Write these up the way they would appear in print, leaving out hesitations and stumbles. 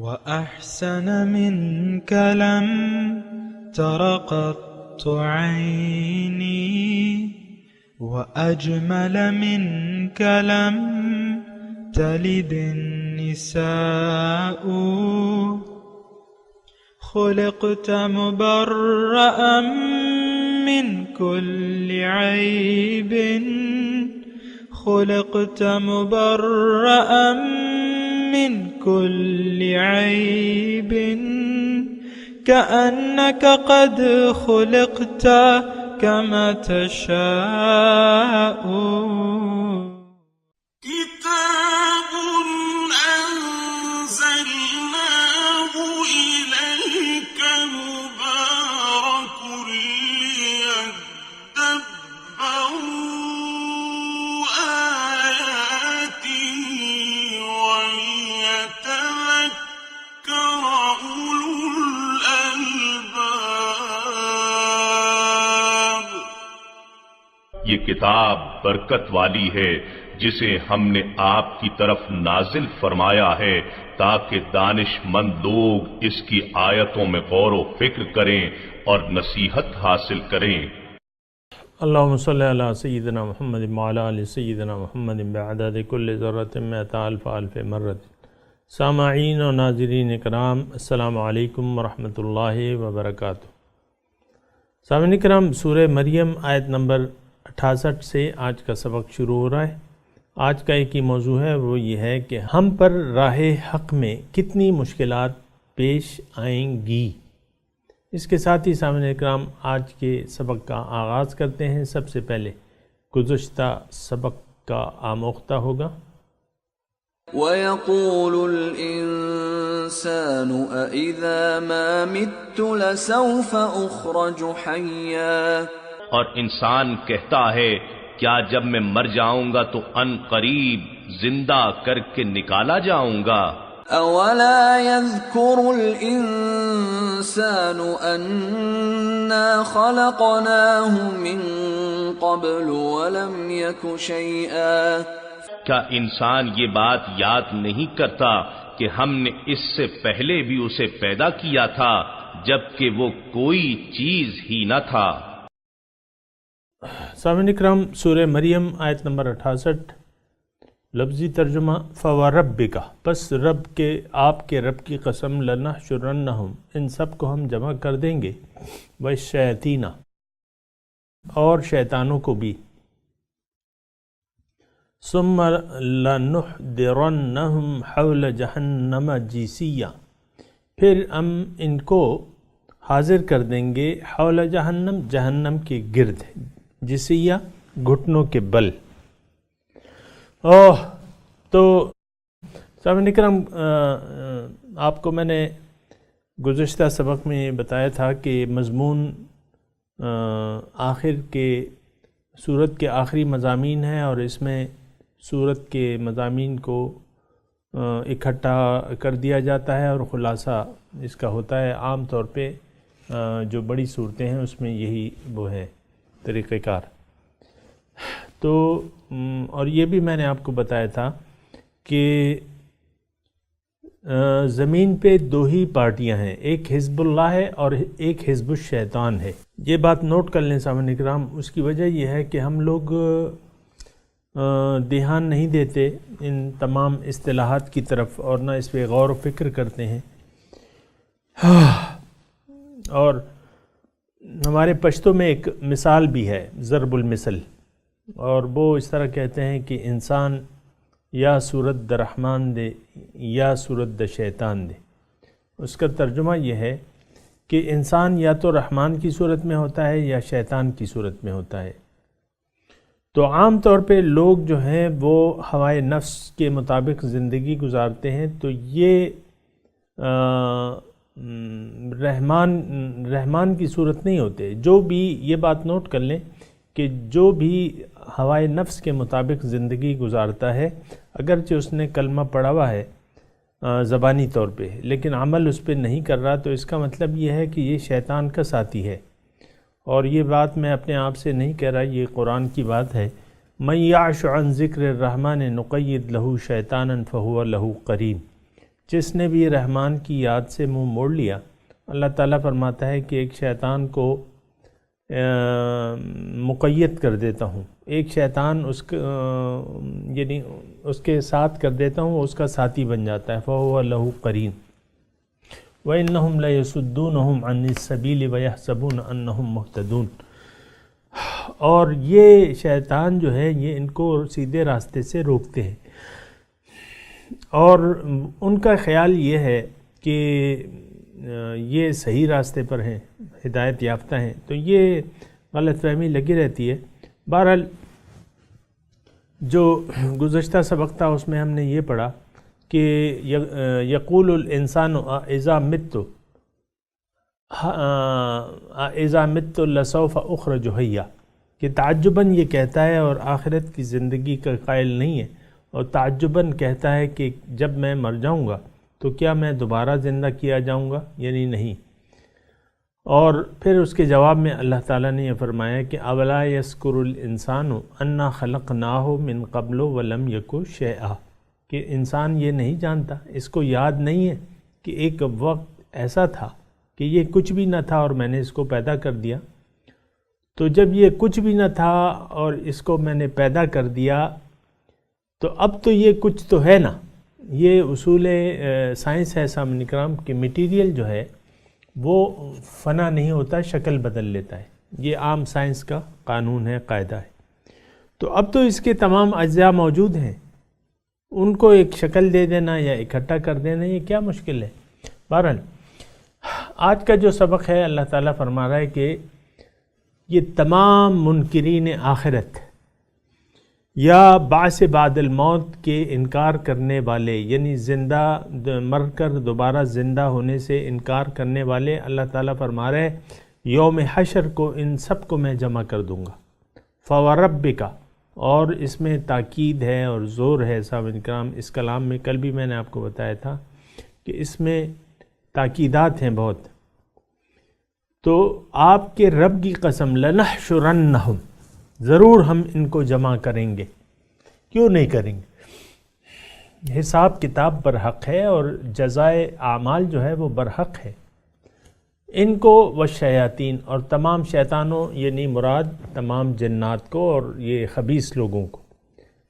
وأحسن منك لم تر قط عيني وأجمل منك لم تلد النساء خلقت مبرأ من كل عيب خلقت مبرأ من كل عيب كأنك قد خلقت كما تشاء كتاب أنزلناه إليك مبارك ليدبروا آياته وليتذكر أولو الألباب. یہ کتاب برکت والی ہے جسے ہم نے آپ کی طرف نازل فرمایا ہے تاکہ دانش مند لوگ اس کی آیتوں میں غور و فکر کریں اور نصیحت حاصل کریں. اللہم صلی علی سیدنا محمد وعلی آل سیدنا محمد بعدد کل ذرۃ مئۃ الف الف مرۃ. سامعین و ناظرین کرام، السلام علیکم ورحمۃ اللہ وبرکاتہ. سامعین کرام، سورہ مریم آیت نمبر 68 سے آج کا سبق شروع ہو رہا ہے. آج کا ایک ہی موضوع ہے، وہ یہ ہے کہ ہم پر راہ حق میں کتنی مشکلات پیش آئیں گی. اس کے ساتھ ہی سامعین اکرام آج کے سبق کا آغاز کرتے ہیں. سب سے پہلے گزشتہ سبق کا آموختہ ہوگا. وَيَقُولُ الْإِنسَانُ أَإِذَا مَا مِتُّ لَسَوْفَ أُخْرَجُ حَيًّا. اور انسان کہتا ہے کیا جب میں مر جاؤں گا تو ان قریب زندہ کر کے نکالا جاؤں گا. أَوَلَا يَذْكُرُ الْإِنسَانُ أَنَّا خَلَقْنَاهُ مِن قَبْلُ وَلَمْ يَكُ شَيْئًا. کیا انسان یہ بات یاد نہیں کرتا کہ ہم نے اس سے پہلے بھی اسے پیدا کیا تھا جبکہ وہ کوئی چیز ہی نہ تھا. سامعین اکرام، سورہ مریم آیت نمبر 68. لفظی ترجمہ فَوَرَبِّكَ، پس رب کے، آپ کے رب کی قسم، لَنَحْشُرَنَّهُمْ، ان سب کو ہم جمع کر دیں گے، وَالشَّيَاطِينَ، اور شیطانوں کو بھی، ثُمَّ لَنُحْضِرَنَّهُمْ حَوْلَ جَهَنَّمَ جِثِيًّا، پھر ہم ان کو حاضر کر دیں گے حول جہنم، جہنم کے گرد، جسیہ، گھٹنوں کے بل. تو سامعین اکرام، آپ کو میں نے گزشتہ سبق میں بتایا تھا کہ مضمون آخر کے سورت کے آخری مضامین ہیں، اور اس میں سورت کے مضامین کو اکٹھا کر دیا جاتا ہے اور خلاصہ اس کا ہوتا ہے. عام طور پہ جو بڑی صورتیں ہیں اس میں یہی وہ ہے طریقہ کار. تو اور یہ بھی میں نے آپ کو بتایا تھا کہ زمین پہ دو ہی پارٹیاں ہیں، ایک حزب اللہ ہے اور ایک حزب الشیطان ہے. یہ بات نوٹ کر لیں سامعین اکرام. اس کی وجہ یہ ہے کہ ہم لوگ دھیان نہیں دیتے ان تمام اصطلاحات کی طرف اور نہ اس پہ غور و فکر کرتے ہیں. اور ہمارے پشتو میں ایک مثال بھی ہے، ضرب المثل، اور وہ اس طرح کہتے ہیں کہ انسان یا صورت د رحمان دے یا صورت د شیطان دے. اس کا ترجمہ یہ ہے کہ انسان یا تو رحمان کی صورت میں ہوتا ہے یا شیطان کی صورت میں ہوتا ہے. تو عام طور پہ لوگ جو ہیں وہ ہوائے نفس کے مطابق زندگی گزارتے ہیں، تو یہ رحمان کی صورت نہیں ہوتے. جو بھی، یہ بات نوٹ کر لیں کہ جو بھی ہوائے نفس کے مطابق زندگی گزارتا ہے، اگرچہ اس نے کلمہ پڑھا ہوا ہے زبانی طور پہ لیکن عمل اس پہ نہیں کر رہا، تو اس کا مطلب یہ ہے کہ یہ شیطان کا ساتھی ہے. اور یہ بات میں اپنے آپ سے نہیں کہہ رہا، یہ قرآن کی بات ہے. مَن يَعْشُ عَن ذِكْرِ الرَّحْمَنِ نُقَيِّضْ لَهُ شَيْطَانًا فَهُوَ لَهُ قَرِينٌ. جس نے بھی رحمان کی یاد سے منہ موڑ لیا، اللہ تعالیٰ فرماتا ہے کہ ایک شیطان کو مقید کر دیتا ہوں، ایک شیطان یعنی اس کے ساتھ کر دیتا ہوں، اس کا ساتھی بن جاتا ہے، فَهُوَ لَهُ قَرِينٌ وَإِنَّهُمْ لَيَصُدُّونَهُمْ عَنِ السَّبِيلِ وَيَحْسَبُونَ أَنَّهُمْ مُهْتَدُونَ۔ اور یہ شیطان جو ہے یہ ان کو سیدھے راستے سے روکتے ہیں، اور ان کا خیال یہ ہے کہ یہ صحیح راستے پر ہیں، ہدایت یافتہ ہیں، تو یہ غلط فہمی لگی رہتی ہے۔ بہرحال جو گزشتہ سبق تھا اس میں ہم نے یہ پڑھا کہ یقول الانسان اذا مت لسوف اخرج حیا، کہ تعجباً یہ کہتا ہے اور آخرت کی زندگی کا قائل نہیں ہے، اور تعجباً کہتا ہے کہ جب میں مر جاؤں گا تو کیا میں دوبارہ زندہ کیا جاؤں گا، یعنی نہیں۔ اور پھر اس کے جواب میں اللہ تعالیٰ نے یہ فرمایا کہ اولا یذکر الانسان انا خلقناہ من قبل ولم یک شیئا، کہ انسان یہ نہیں جانتا، اس کو یاد نہیں ہے کہ ایک وقت ایسا تھا کہ یہ کچھ بھی نہ تھا اور میں نے اس کو پیدا کر دیا۔ تو جب یہ کچھ بھی نہ تھا اور اس کو میں نے پیدا کر دیا تو اب تو یہ کچھ تو ہے نا۔ یہ اصول سائنس ہے سامعین کرام کہ میٹیریل جو ہے وہ فنا نہیں ہوتا، شکل بدل لیتا ہے، یہ عام سائنس کا قانون ہے، قاعدہ ہے۔ تو اب تو اس کے تمام اجزاء موجود ہیں، ان کو ایک شکل دے دینا یا اکٹھا کر دینا یہ کیا مشکل ہے۔ بہرحال آج کا جو سبق ہے اللہ تعالیٰ فرما رہا ہے کہ یہ تمام منکرین آخرت یا بعث بعد الموت کے انکار کرنے والے، یعنی زندہ مر کر دوبارہ زندہ ہونے سے انکار کرنے والے، اللہ تعالیٰ فرما رہے یوم حشر کو ان سب کو میں جمع کر دوں گا۔ فوربک، اور اس میں تاکید ہے اور زور ہے سامعین کرام، اس کلام میں کل بھی میں نے آپ کو بتایا تھا کہ اس میں تاکیدات ہیں بہت۔ تو آپ کے رب کی قسم لنحشرنہم، ضرور ہم ان کو جمع کریں گے، کیوں نہیں کریں گے؟ حساب کتاب برحق ہے اور جزائے اعمال جو ہے وہ برحق ہے۔ ان کو والشیاطین، اور تمام شیطانوں، یعنی مراد تمام جنات کو اور یہ خبیث لوگوں کو۔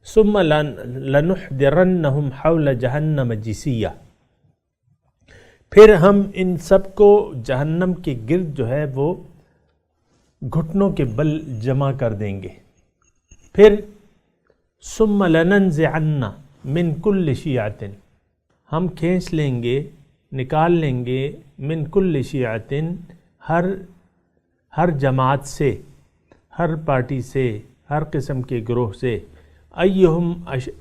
ثم لنحضرنہم حول جہنم جثیا، پھر ہم ان سب کو جہنم کے گرد جو ہے وہ گھٹنوں کے بل جمع کر دیں گے۔ پھر ثم لننزعن من کل شیعۃ، ہم کھینچ لیں گے، نکال لیں گے، من کل شیعۃ، ہر جماعت سے، ہر پارٹی سے، ہر قسم کے گروہ سے، ایہم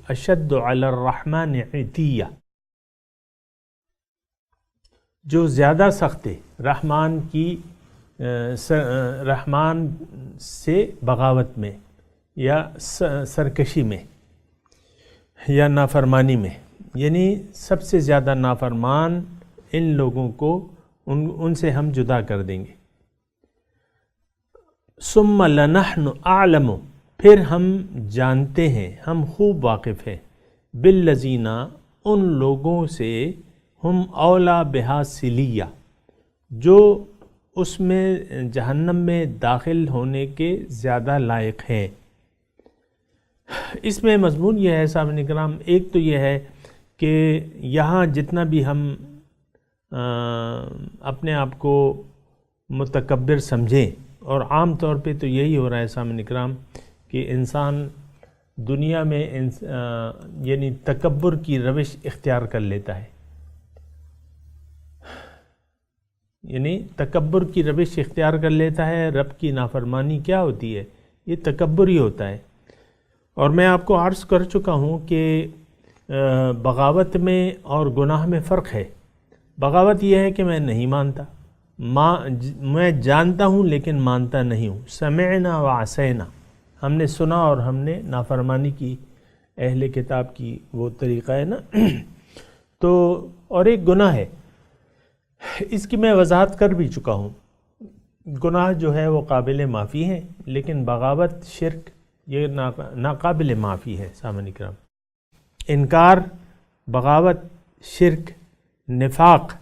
اشد علی الرحمن عتیہ، جو زیادہ سخت ہے رحمان سے بغاوت میں یا سرکشی میں یا نافرمانی میں، یعنی سب سے زیادہ نافرمان ان لوگوں کو ان سے ہم جدا کر دیں گے۔ ثم لنحن اعلم، پھر ہم جانتے ہیں، ہم خوب واقف ہیں، بالذین، ان لوگوں سے، ہم اولا بہا سلیہ، جو اس میں جہنم میں داخل ہونے کے زیادہ لائق ہیں۔ اس میں مضمون یہ ہے سامعین کرام، ایک تو یہ ہے کہ یہاں جتنا بھی ہم اپنے آپ کو متکبر سمجھیں، اور عام طور پہ تو یہی ہو رہا ہے سامعین کرام کہ انسان دنیا میں یعنی تکبر کی روش اختیار کر لیتا ہے، یعنی تکبر کی روش اختیار کر لیتا ہے۔ رب کی نافرمانی کیا ہوتی ہے؟ یہ تکبر ہی ہوتا ہے۔ اور میں آپ کو عرض کر چکا ہوں کہ بغاوت میں اور گناہ میں فرق ہے۔ بغاوت یہ ہے کہ میں نہیں مانتا، میں جانتا ہوں لیکن مانتا نہیں ہوں، سمعنا وعصینا، ہم نے سنا اور ہم نے نافرمانی کی، اہل کتاب کی وہ طریقہ ہے نا۔ تو اور ایک گناہ ہے، اس کی میں وضاحت کر بھی چکا ہوں، گناہ جو ہے وہ قابل معافی ہیں، لیکن بغاوت، شرک، یہ ناقابل معافی ہے سامعین کرام۔ انکار، بغاوت، شرک نفاق،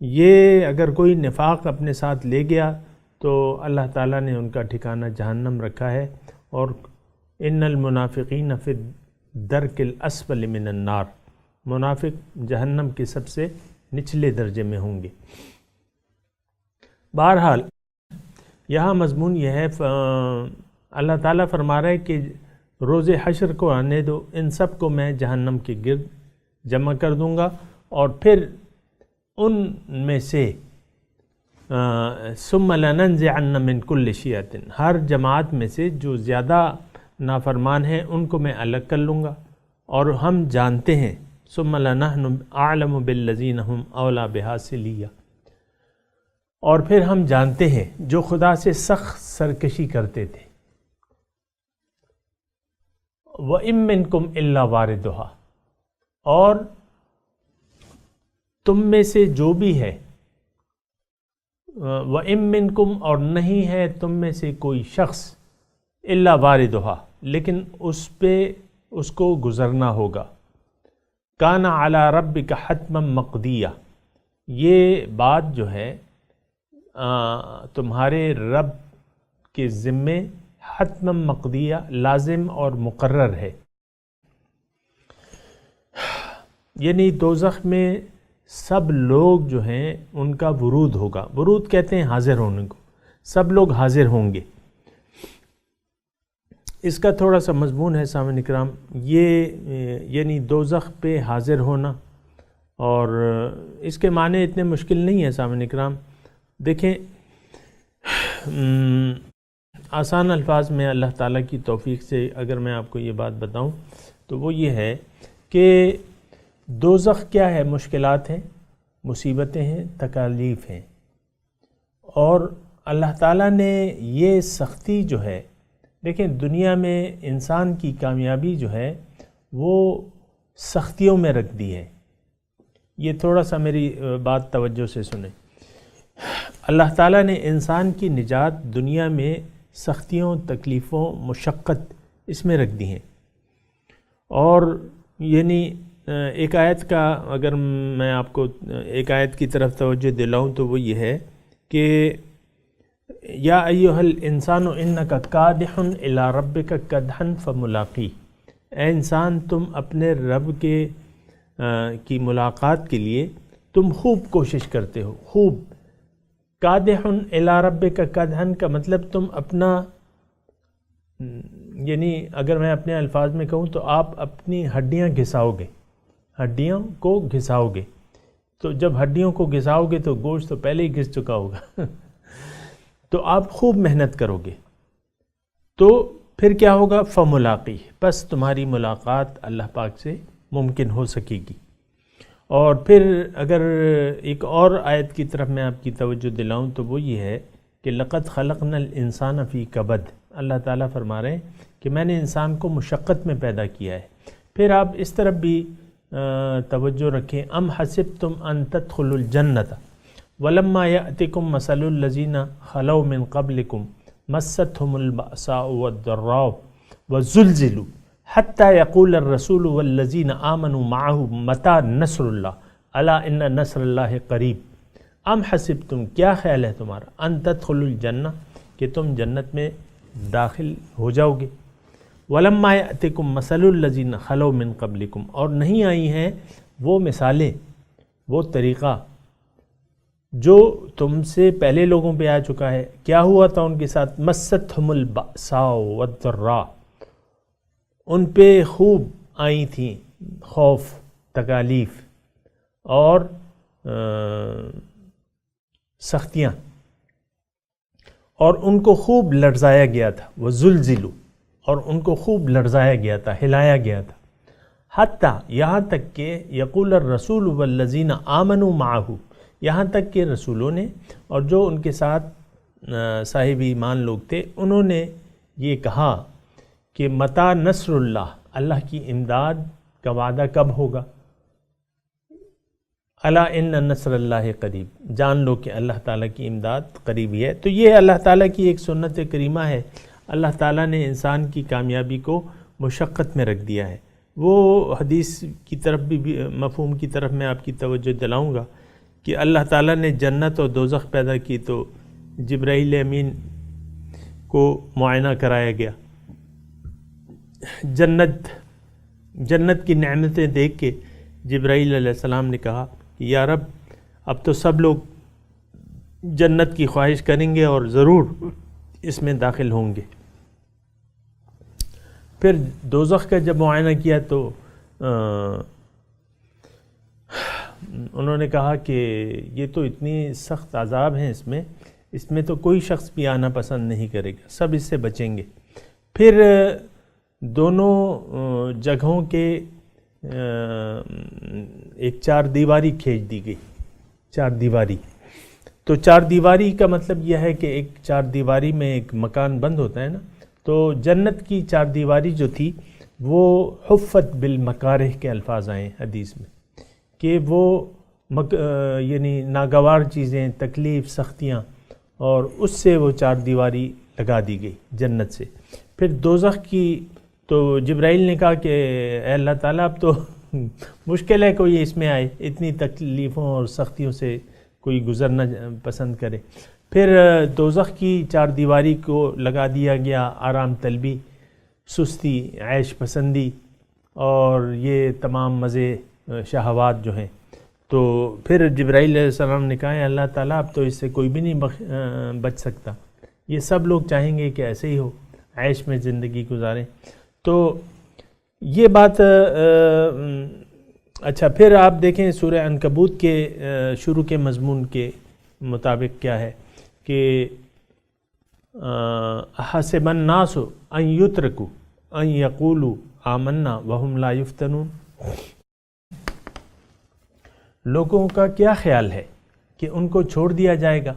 یہ اگر کوئی نفاق اپنے ساتھ لے گیا تو اللہ تعالیٰ نے ان کا ٹھکانہ جہنم رکھا ہے، اور ان المنافقین فی الدرک الاسفل من النار، منافق جہنم کے سب سے نچلے درجے میں ہوں گے۔ بہرحال یہاں مضمون یہ ہے، اللہ تعالیٰ فرما رہا ہے کہ روز حشر کو آنے دو، ان سب کو میں جہنم کے گرد جمع کر دوں گا، اور پھر ان میں سے ثم لننزعن من کل شیعۃ، ہر جماعت میں سے جو زیادہ نافرمان ہیں ان کو میں الگ کر لوں گا، اور ہم جانتے ہیں ثم لنحن اعلم بالذین هم اولی بها صلیہ، اور پھر ہم جانتے ہیں جو خدا سے سخت سرکشی کرتے تھے، وَإِن مِّنكُمْ إِلَّا وَارِدُهَا، اور تم میں سے جو بھی ہے، وَإِن مِّنكُمْ، اور نہیں ہے تم میں سے کوئی شخص، إِلَّا وَارِدُهَا، لیکن اس پہ اس کو گزرنا ہوگا، كَانَ عَلَى رَبِّكَ حَتْمًا مَقْضِيًّا، یہ بات جو ہے تمہارے رب کے ذمے حتما مقضیہ، لازم اور مقرر ہے، یعنی دوزخ میں سب لوگ جو ہیں ان کا ورود ہوگا، ورود کہتے ہیں حاضر ہونے کو، سب لوگ حاضر ہوں گے۔ اس کا تھوڑا سا مضمون ہے سامعین اکرام، یہ یعنی دوزخ پہ حاضر ہونا، اور اس کے معنی اتنے مشکل نہیں ہیں سامعین اکرام۔ دیکھیں آسان الفاظ میں اللہ تعالیٰ کی توفیق سے اگر میں آپ کو یہ بات بتاؤں تو وہ یہ ہے کہ دوزخ کیا ہے؟ مشکلات ہیں، مصیبتیں ہیں، تکالیف ہیں، اور اللہ تعالیٰ نے یہ سختی جو ہے، دیکھیں دنیا میں انسان کی کامیابی جو ہے وہ سختیوں میں رکھ دی ہے۔ یہ تھوڑا سا میری بات توجہ سے سنیں، اللہ تعالیٰ نے انسان کی نجات دنیا میں سختیوں، تکلیفوں، مشقت اس میں رکھ دی ہیں، اور یعنی ایک آیت کا اگر میں آپ کو ایک آیت کی طرف توجہ دلاؤں تو وہ یہ ہے کہ یا ایھا الانسان انک کادح الی ربک کدحا فملاقیہ، اے انسان تم اپنے رب کی ملاقات کے لیے تم خوب کوشش کرتے ہو، خوب۔ کادح الی ربک کدحا کا مطلب تم اپنا، یعنی اگر میں اپنے الفاظ میں کہوں تو آپ اپنی ہڈیاں گھساؤ گے، ہڈیوں کو گھساؤ گے، تو جب ہڈیوں کو گھساؤ گے تو گوشت تو پہلے ہی گھس چکا ہوگا تو آپ خوب محنت کرو گے، تو پھر کیا ہوگا؟ فملاقی، بس تمہاری ملاقات اللہ پاک سے ممکن ہو سکے گی۔ اور پھر اگر ایک اور آیت کی طرف میں آپ کی توجہ دلاؤں تو وہ یہ ہے کہ لقد خلقنا الانسان فی کبد، اللہ تعالیٰ فرما رہے ہیں کہ میں نے انسان کو مشقت میں پیدا کیا ہے۔ پھر آپ اس طرف بھی توجہ رکھیں، ام حسبتم ان تدخلوا الجنۃ ولما یأتکم مثل الذین خلوا من قبلکم مستهم البأساء والضراء وزلزلوا حتی یقول الرسول والذین آمنوا معه متی نصر اللہ الا ان نصر اللہ قریب۔ ام حسبتم، کیا خیال ہے تمہارا، ان تدخلوا الجنہ، کہ تم جنت میں داخل ہو جاؤ گے، ولما یأتکم مثل الذین خلوا من قبلکم، اور نہیں آئی ہیں وہ مثالیں، وہ طریقہ جو تم سے پہلے لوگوں پہ آ چکا ہے۔ کیا ہوا تھا ان کے ساتھ؟ مستھم البأساء والضراء، ان پہ خوب آئی تھیں خوف، تکالیف اور سختیاں، اور ان کو خوب لرزایا گیا تھا، وزلزلوا، اور ان کو خوب لرزایا گیا تھا، ہلایا گیا تھا، حتیٰ یہاں تک کہ یقول الرسول والذین آمنوا معہ، یہاں تک کہ رسولوں نے اور جو ان کے ساتھ صاحب ایمان لوگ تھے انہوں نے یہ کہا کہ متی نصر اللہ، اللہ کی امداد کا وعدہ کب ہوگا؟ الا ان نصر اللہ قریب، جان لو کہ اللہ تعالیٰ کی امداد قریب ہی ہے۔ تو یہ اللہ تعالیٰ کی ایک سنت کریمہ ہے، اللہ تعالیٰ نے انسان کی کامیابی کو مشقت میں رکھ دیا ہے، وہ حدیث کی طرف بھی مفہوم کی طرف میں آپ کی توجہ دلاؤں گا کہ اللہ تعالیٰ نے جنت اور دوزخ پیدا کی تو جبرائیل امین کو معائنہ کرایا گیا. جنت کی نعمتیں دیکھ کے جبرائیل علیہ السلام نے کہا کہ یا رب اب تو سب لوگ جنت کی خواہش کریں گے اور ضرور اس میں داخل ہوں گے. پھر دوزخ کا جب معائنہ کیا تو انہوں نے کہا کہ یہ تو اتنی سخت عذاب ہیں اس میں تو کوئی شخص بھی آنا پسند نہیں کرے گا، سب اس سے بچیں گے. پھر دونوں جگہوں کے ایک چار دیواری کھینچ دی گئی. چار دیواری، تو چار دیواری کا مطلب یہ ہے کہ ایک چار دیواری میں ایک مکان بند ہوتا ہے نا، تو جنت کی چار دیواری جو تھی وہ حفت بالمکارہ کے الفاظ آئے حدیث میں کہ وہ یعنی ناگوار چیزیں، تکلیف، سختیاں، اور اس سے وہ چار دیواری لگا دی گئی جنت سے. پھر دوزخ کی تو جبرائیل نے کہا کہ اے اللہ تعالیٰ اب تو مشکل ہے کوئی اس میں آئے، اتنی تکلیفوں اور سختیوں سے کوئی گزرنا پسند کرے. پھر دوزخ کی چار دیواری کو لگا دیا گیا آرام طلبی، سستی، عیش پسندی اور یہ تمام مزے، شہوات جو ہیں. تو پھر جبرائیل علیہ السلام نے کہا اللہ تعالیٰ اب تو اس سے کوئی بھی نہیں بچ سکتا، یہ سب لوگ چاہیں گے کہ ایسے ہی ہو، عیش میں زندگی گزاریں. تو یہ بات اچھا. پھر آپ دیکھیں سورہ عنکبوت کے شروع کے مضمون کے مطابق کیا ہے کہ حسب الناس ان یترکوا ان یقولوا آمنا وہم لا یفتنون. لوگوں کا کیا خیال ہے کہ ان کو چھوڑ دیا جائے گا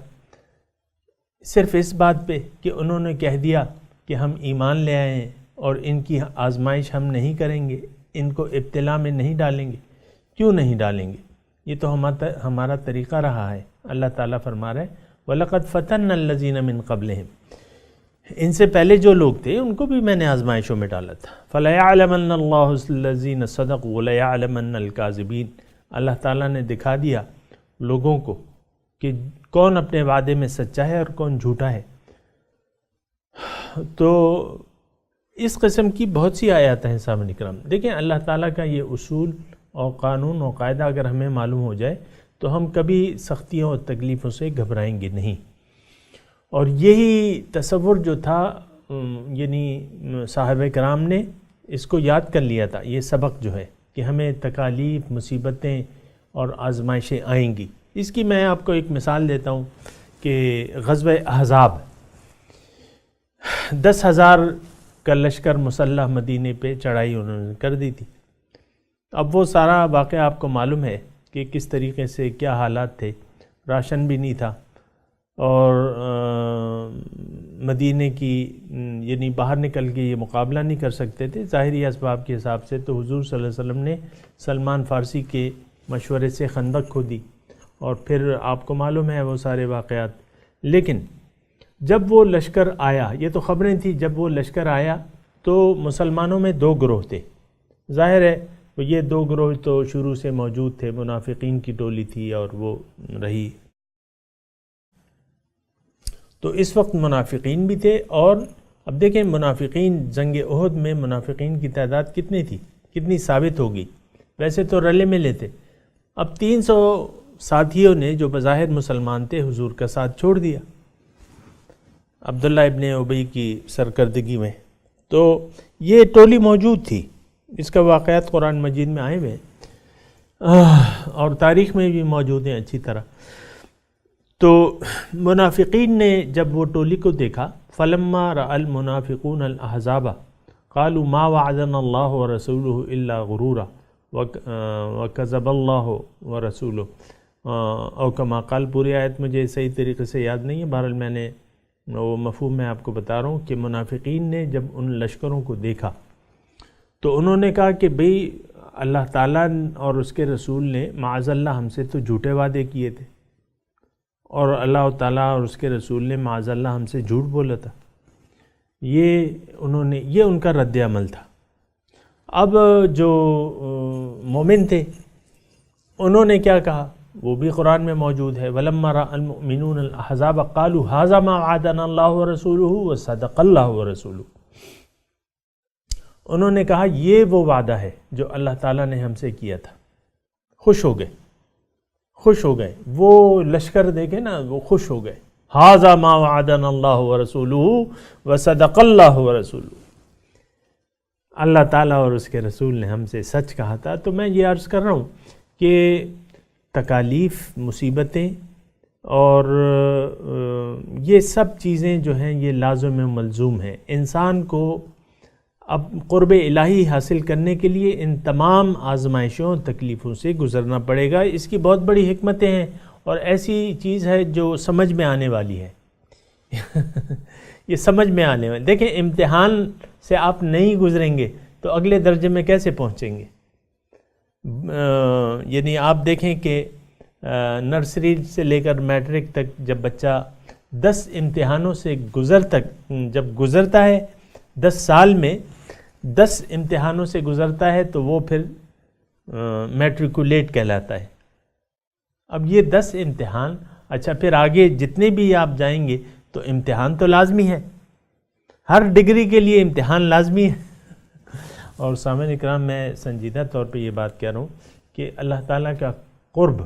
صرف اس بات پہ کہ انہوں نے کہہ دیا کہ ہم ایمان لے آئے ہیں اور ان کی آزمائش ہم نہیں کریں گے، ان کو ابتلا میں نہیں ڈالیں گے. کیوں نہیں ڈالیں گے؟ یہ تو ہمارا طریقہ رہا ہے. اللہ تعالیٰ فرما رہے وَلَقَدْ فَتَنَّ الَّذِينَ مِن قَبْلِهِمْ، ان سے پہلے جو لوگ تھے ان کو بھی میں نے آزمائشوں میں ڈالا تھا. فَلَيَعْلَمَنَّ اللَّهُ الَّذِينَ صَدَقُوا وَلَيَعْلَمَنَّ الْكَاذِبِينَ. اللہ تعالیٰ نے دکھا دیا لوگوں کو کہ کون اپنے وعدے میں سچا ہے اور کون جھوٹا ہے. تو اس قسم کی بہت سی آیات ہیں سامعین کرام. دیکھیں اللہ تعالیٰ کا یہ اصول اور قانون اور قاعدہ اگر ہمیں معلوم ہو جائے تو ہم کبھی سختیوں اور تکلیفوں سے گھبرائیں گے نہیں. اور یہی تصور جو تھا یعنی صحابہ کرام نے اس کو یاد کر لیا تھا. یہ سبق جو ہے کہ ہمیں تکالیف، مصیبتیں اور آزمائشیں آئیں گی. اس کی میں آپ کو ایک مثال دیتا ہوں کہ غزوہ احزاب 10,000 کا لشکر مسلح مدینے پہ چڑھائی انہوں نے کر دی تھی. اب وہ سارا واقعہ آپ کو معلوم ہے کہ کس طریقے سے کیا حالات تھے. راشن بھی نہیں تھا اور مدینے کی یعنی باہر نکل کے یہ مقابلہ نہیں کر سکتے تھے ظاہری اسباب کے حساب سے. تو حضور صلی اللہ علیہ وسلم نے سلمان فارسی کے مشورے سے خندق کھودی اور پھر آپ کو معلوم ہے وہ سارے واقعات. لیکن جب وہ لشکر آیا، یہ تو خبریں تھیں، جب وہ لشکر آیا تو مسلمانوں میں دو گروہ تھے. ظاہر ہے یہ دو گروہ تو شروع سے موجود تھے. منافقین کی ٹولی تھی اور وہ رہی. تو اس وقت منافقین بھی تھے. اور اب دیکھیں منافقین جنگ احد میں منافقین کی تعداد کتنی تھی، کتنی ثابت ہوگی. ویسے تو رلے ملے تھے. اب 300 ساتھیوں نے جو بظاہر مسلمان تھے حضور کا ساتھ چھوڑ دیا عبداللہ ابن ابی کی سرکردگی میں. تو یہ ٹولی موجود تھی. اس کا واقعات قرآن مجید میں آئے ہوئے اور تاریخ میں بھی موجود ہیں اچھی طرح. تو منافقین نے جب وہ ٹولی کو دیکھا فلما رأى المنافقون الاحزاب قالوا ما وعدنا الله ورسوله الا غرورا وكذب الله ورسوله او كما قال. پوری آیت مجھے صحیح طریقے سے یاد نہیں ہے، بہرحال میں نے وہ مفہوم میں آپ کو بتا رہا ہوں کہ منافقین نے جب ان لشکروں کو دیکھا تو انہوں نے کہا کہ بھئی اللہ تعالیٰ اور اس کے رسول نے معاذ اللہ ہم سے تو جھوٹے وعدے کیے تھے اور اللہ تعالیٰ اور اس کے رسول نے معاذ اللہ ہم سے جھوٹ بولا تھا. یہ ان کا رد عمل تھا. اب جو مومن تھے انہوں نے کیا کہا، وہ بھی قرآن میں موجود ہے، وَلَمَّا رَأَى الْمُؤْمِنُونَ الْأَحْزَابَ قَالُوا هَذَا مَا وَعَدَنَا اللَّهُ وَرَسُولُهُ وَصَدَقَ اللَّهُ وَرَسُولُهُ، انہوں نے کہا یہ وہ وعدہ ہے جو اللہ تعالیٰ نے ہم سے کیا تھا. خوش ہو گئے، خوش ہو گئے، وہ لشکر دیکھے نا، وہ خوش ہو گئے. هَذَا مَا وَعَدَنَا اللَّهُ وَرَسُولُهُ وَصَدَقَ اللَّهُ وَرَسُولُهُ، اللہ تعالیٰ اور اس کے رسول نے ہم سے سچ کہا تھا. تو میں یہ عرض کر رہا ہوں کہ تکالیف، مصیبتیں اور یہ سب چیزیں جو ہیں یہ لازم و ملزوم ہیں. انسان کو اب قرب الہی حاصل کرنے کے لیے ان تمام آزمائشوں، تکلیفوں سے گزرنا پڑے گا. اس کی بہت بڑی حکمتیں ہیں اور ایسی چیز ہے جو سمجھ میں آنے والی ہے. یہ سمجھ میں آنے والی. دیکھیں امتحان سے آپ نہیں گزریں گے تو اگلے درجے میں کیسے پہنچیں گے؟ یعنی آپ دیکھیں کہ نرسری سے لے کر میٹرک تک جب بچہ 10 امتحانوں سے جب گزرتا ہے، 10 سال میں 10 امتحانوں سے گزرتا ہے تو وہ پھر میٹریکولیٹ کہلاتا ہے. اب یہ 10 امتحان، اچھا پھر آگے جتنے بھی آپ جائیں گے تو امتحان تو لازمی ہے، ہر ڈگری کے لیے امتحان لازمی ہے. اور سامعین اکرام، میں سنجیدہ طور پہ یہ بات کہہ رہا ہوں کہ اللہ تعالیٰ کا قرب،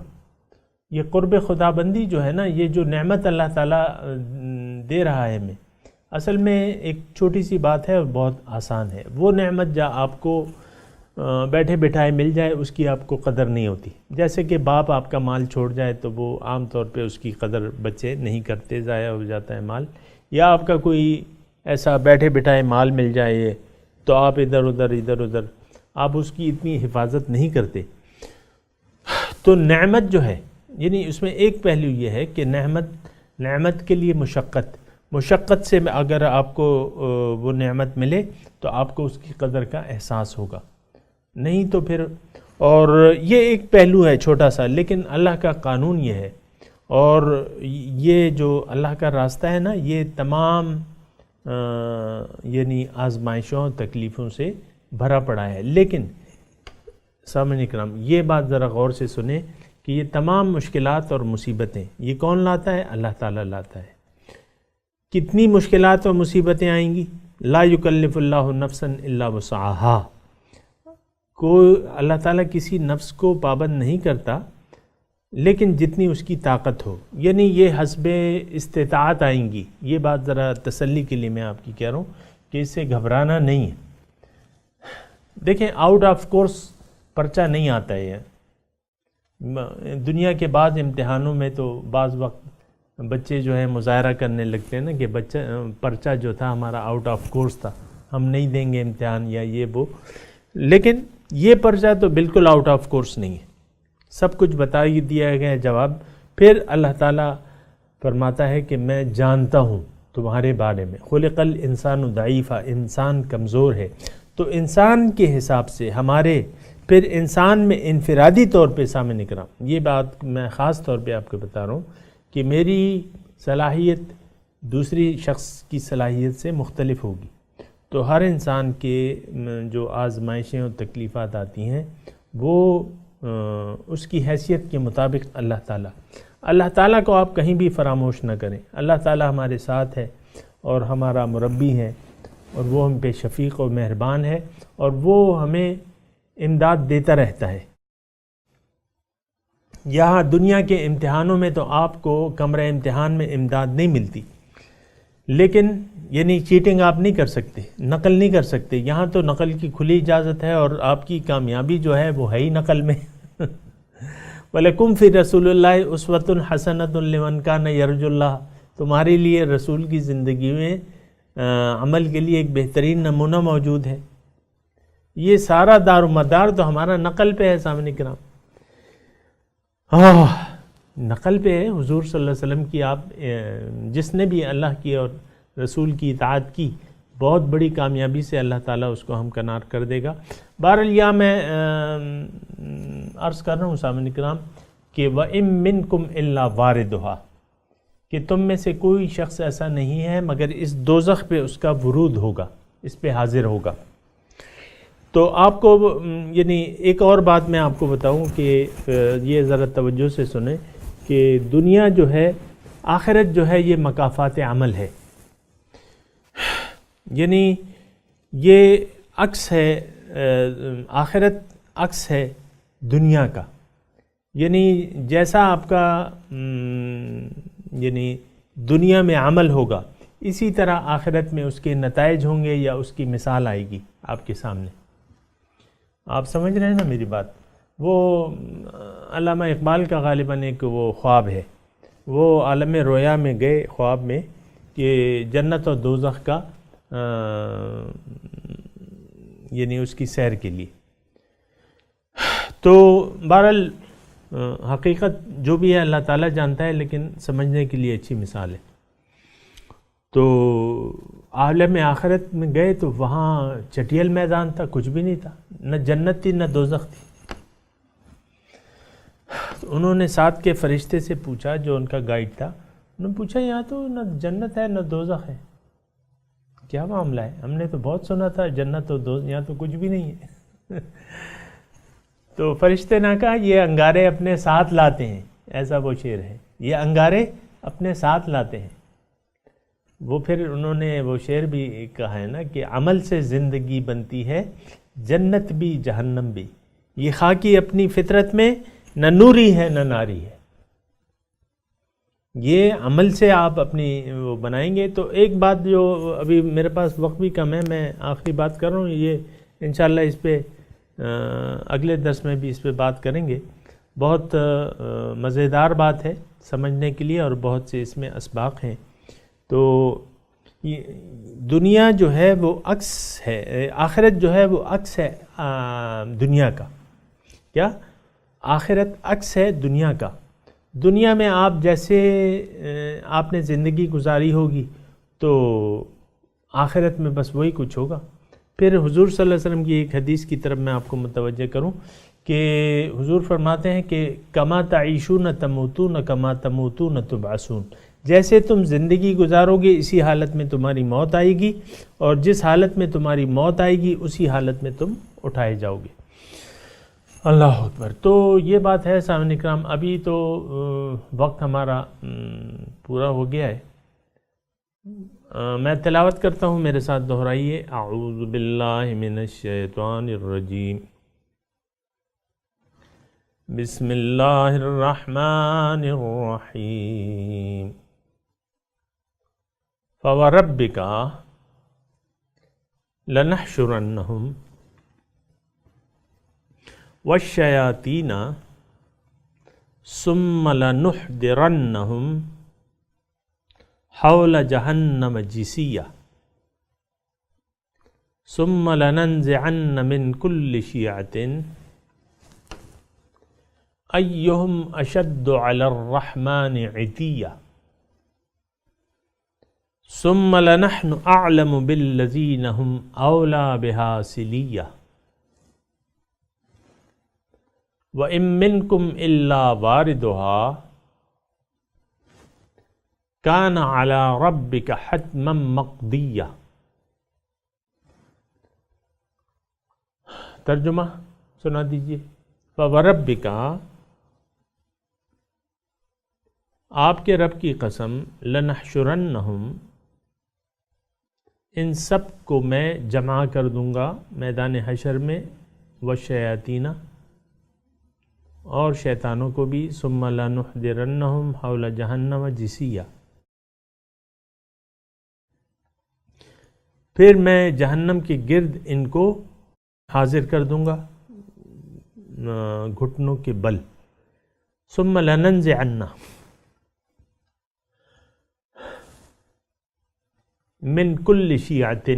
یہ قرب خدا بندی جو ہے نا، یہ جو نعمت اللہ تعالیٰ دے رہا ہے ہمیں، اصل میں ایک چھوٹی سی بات ہے اور بہت آسان ہے. وہ نعمت جہاں آپ کو بیٹھے بٹھائے مل جائے اس کی آپ کو قدر نہیں ہوتی. جیسے کہ باپ آپ کا مال چھوڑ جائے تو وہ عام طور پہ اس کی قدر بچے نہیں کرتے، ضائع ہو جاتا ہے مال. یا آپ کا کوئی ایسا بیٹھے بٹھائے مال مل جائے تو آپ ادھر ادھر آپ اس کی اتنی حفاظت نہیں کرتے. تو نعمت جو ہے، یعنی اس میں ایک پہلو یہ ہے کہ نعمت کے لیے مشقت سے اگر آپ کو وہ نعمت ملے تو آپ کو اس کی قدر کا احساس ہوگا، نہیں تو پھر. اور یہ ایک پہلو ہے چھوٹا سا، لیکن اللہ کا قانون یہ ہے. اور یہ جو اللہ کا راستہ ہے نا، یہ تمام یعنی آزمائشوں، تکلیفوں سے بھرا پڑا ہے. لیکن سامعین اکرام یہ بات ذرا غور سے سنیں کہ یہ تمام مشکلات اور مصیبتیں یہ کون لاتا ہے؟ اللہ تعالیٰ لاتا ہے. کتنی مشکلات اور مصیبتیں آئیں گی؟ لا یکلف اللہ نفسا الا وسعها. کوئی اللہ تعالیٰ کسی نفس کو پابند نہیں کرتا لیکن جتنی اس کی طاقت ہو، یعنی یہ حسب استطاعت آئیں گی. یہ بات ذرا تسلی کے لیے میں آپ کی کہہ رہا ہوں کہ اس سے گھبرانا نہیں ہے. دیکھیں آؤٹ آف کورس پرچہ نہیں آتا ہے. دنیا کے بعض امتحانوں میں تو بعض وقت بچے جو ہے مظاہرہ کرنے لگتے ہیں نا کہ پرچہ جو تھا ہمارا آؤٹ آف کورس تھا، ہم نہیں دیں گے امتحان یا یہ وہ. لیکن یہ پرچہ تو بالکل آؤٹ آف کورس نہیں ہے، سب کچھ بتا ہی دیا گیا جواب. پھر اللہ تعالیٰ فرماتا ہے کہ میں جانتا ہوں تمہارے بارے میں. خلق الانسان ضعیفا، انسان کمزور ہے. تو انسان کے حساب سے ہمارے پھر انسان میں انفرادی طور پہ سامنے اکرام، یہ بات میں خاص طور پہ آپ کو بتا رہا ہوں کہ میری صلاحیت دوسری شخص کی صلاحیت سے مختلف ہوگی. تو ہر انسان کے جو آزمائشیں اور تکلیفات آتی ہیں وہ اس کی حیثیت کے مطابق اللہ تعالیٰ کو آپ کہیں بھی فراموش نہ کریں. اللہ تعالیٰ ہمارے ساتھ ہے اور ہمارا مربی ہے اور وہ ہم پہ شفیق و مہربان ہے اور وہ ہمیں امداد دیتا رہتا ہے. یہاں دنیا کے امتحانوں میں تو آپ کو کمرہ امتحان میں امداد نہیں ملتی، لیکن یعنی چیٹنگ آپ نہیں کر سکتے، نقل نہیں کر سکتے. یہاں تو نقل کی کھلی اجازت ہے اور آپ کی کامیابی جو ہے وہ ہے ہی نقل میں. وَلَكُمْ فِي رَسُولِ اللَّهِ أُسْوَةٌ حَسَنَةٌ لِمَنْ كَانَ يَرْجُو اللَّهَ. تمہارے لیے رسول کی زندگی میں عمل کے لیے ایک بہترین نمونہ موجود ہے. یہ سارا دار و مدار تو ہمارا نقل پہ ہے سامنے کرام، نقل پہ ہے. حضور صلی اللہ علیہ وسلم کی آپ جس نے بھی اللہ کی اور رسول کی اطاعت کی، بہت بڑی کامیابی سے اللہ تعالیٰ اس کو ہمکنار کر دے گا. بہرحال یہ میں عرض کر رہا ہوں سامعین کرام کہ وَإِن مِّنكُمْ إِلَّا وَارِدُهَا، کہ تم میں سے کوئی شخص ایسا نہیں ہے مگر اس دوزخ پہ اس کا ورود ہوگا، اس پہ حاضر ہوگا. تو آپ کو یعنی ایک اور بات میں آپ کو بتاؤں کہ یہ ذرا توجہ سے سنیں کہ دنیا جو ہے، آخرت جو ہے یہ مکافات عمل ہے، یعنی یہ عکس ہے، آخرت عکس ہے دنیا کا، یعنی جیسا آپ کا یعنی دنیا میں عمل ہوگا اسی طرح آخرت میں اس کے نتائج ہوں گے یا اس کی مثال آئے گی آپ کے سامنے۔ آپ سمجھ رہے ہیں نا میری بات؟ وہ علامہ اقبال کا غالباً ایک وہ خواب ہے، وہ عالم رویا میں گئے خواب میں کہ جنت اور دوزخ کا یعنی اس کی سیر کے لیے۔ تو بہرحال حقیقت جو بھی ہے اللہ تعالیٰ جانتا ہے، لیکن سمجھنے کے لیے اچھی مثال ہے۔ تو عالم آخرت میں گئے تو وہاں چٹیل میدان تھا، کچھ بھی نہیں تھا، نہ جنت تھی نہ دوزخ تھی۔ تو انہوں نے ساتھ کے فرشتے سے پوچھا جو ان کا گائیڈ تھا، انہوں نے پوچھا یہاں تو نہ جنت ہے نہ دوزخ ہے، کیا معاملہ ہے؟ ہم نے تو بہت سنا تھا جنت اور دوزخ، یہاں تو کچھ بھی نہیں ہے۔ تو فرشتے نے کہا یہ انگارے اپنے ساتھ لاتے ہیں، ایسا وہ شعر ہے، یہ انگارے اپنے ساتھ لاتے ہیں۔ وہ پھر انہوں نے وہ شعر بھی کہا ہے نا کہ عمل سے زندگی بنتی ہے، جنت بھی جہنم بھی، یہ خاکی اپنی فطرت میں نہ نوری ہے نہ ناری ہے۔ یہ عمل سے آپ اپنی وہ بنائیں گے۔ تو ایک بات جو ابھی میرے پاس وقت بھی کم ہے، میں آخری بات کر رہا ہوں، یہ انشاءاللہ اس پہ اگلے درس میں بھی اس پہ بات کریں گے۔ بہت مزیدار بات ہے سمجھنے کے لیے اور بہت سے اس میں اسباق ہیں۔ تو دنیا جو ہے وہ عکس ہے، آخرت جو ہے وہ عکس ہے دنیا کا۔ کیا؟ آخرت عکس ہے دنیا کا۔ دنیا میں آپ جیسے آپ نے زندگی گزاری ہوگی تو آخرت میں بس وہی کچھ ہوگا۔ پھر حضور صلی اللہ علیہ وسلم کی ایک حدیث کی طرف میں آپ کو متوجہ کروں کہ حضور فرماتے ہیں کہ کما تعیشون تموتون کما تموتون تبعثون، جیسے تم زندگی گزارو گے اسی حالت میں تمہاری موت آئے گی، اور جس حالت میں تمہاری موت آئے گی اسی حالت میں تم اٹھائے جاؤ گے۔ اللہ اکبر۔ تو یہ بات ہے سامعین اکرام، ابھی تو وقت ہمارا پورا ہو گیا ہے۔ میں تلاوت کرتا ہوں، میرے ساتھ دہرائیے۔ اعوذ باللہ من الشیطان الرجیم، بسم اللہ الرحمن الرحیم۔ فوربک لنحشرنہم والشیاطین ثم لنحضرنہم حول جہنم جثیا ثم لننزعن من كل شیعۃ ایہم اشد علی الرحمن عتیا ثم لنحن اعلم بالذین هم اولی بها صلیہ وَإِن مِّنكُمْ إِلَّا وَارِدُهَا كَانَ عَلَى رَبِّكَ حَتْمًا مَّقْضِيًّا۔ ترجمہ سنا دیجئے۔ فَوَرَبِّكَ، آپ کے رب کی قسم، لَنَحْشُرَنَّهُمْ، ان سب کو میں جمع کر دوں گا میدان حشر میں، وَالشَّيَاطِينَ، اور شیطانوں کو بھی، ثم لنحضرنہم حول جہنم جثیا، پھر میں جہنم کے گرد ان کو حاضر کر دوں گا گھٹنوں کے بل۔ ثم لننزعن من کل شیعۃ،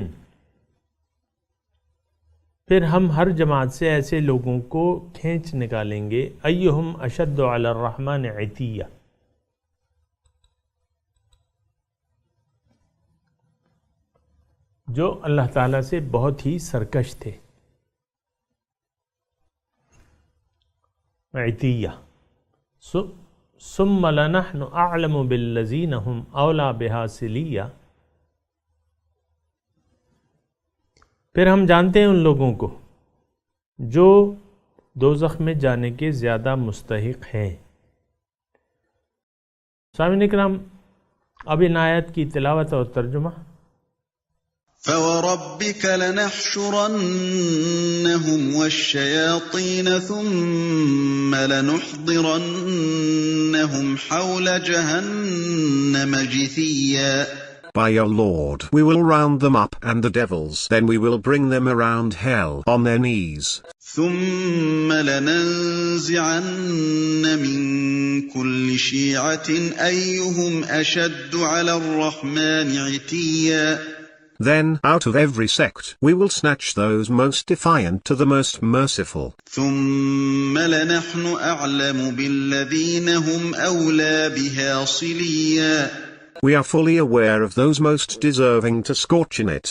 پھر ہم ہر جماعت سے ایسے لوگوں کو کھینچ نکالیں گے، ایہم اشد علی الرحمن عتیہ، جو اللہ تعالیٰ سے بہت ہی سرکش تھے۔ عتیہ، ثم لنحن اعلم بالذین هم اولی بها صلیہ، پھر ہم جانتے ہیں ان لوگوں کو جو دوزخ میں جانے کے زیادہ مستحق ہیں۔ سامعین اکرام، اب ان آیت کی تلاوت اور ترجمہ۔ فَوَرَبِّكَ لَنَحْشُرَنَّهُمْ وَالشَّيَاطِينَ ثُمَّ لَنُحْضِرَنَّهُمْ حَوْلَ جَهَنَّمَ جِثِيًّا. By your Lord, we will round them up and the devils, then we will bring them around hell on their knees. ثُمَّ لَنَنزِعَنَّ مِن كُلِّ شِيعَةٍ أَيُّهُمْ أَشَدُّ عَلَى الرَّحْمَنِ عِتِيًّا. Then, out of every sect, we will snatch those most defiant to the most merciful. ثُمَّ لَنَحْنُ أَعْلَمُ بِالَّذِينَ هُمْ أَوْلَى بِهَا صِلِيًّا. We are fully aware of those most deserving to scorch in it.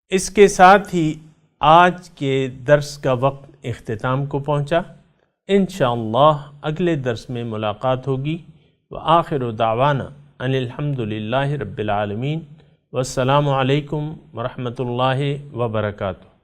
اس کے ساتھ ہی آج کے درس کا وقت اختتام کو پہنچا۔ انشاءاللہ اگلے درس میں ملاقات ہوگی۔ وآخر دعوانا ان الحمد للہ رب العالمین، والسلام علیکم ورحمۃ اللہ وبرکاتہ۔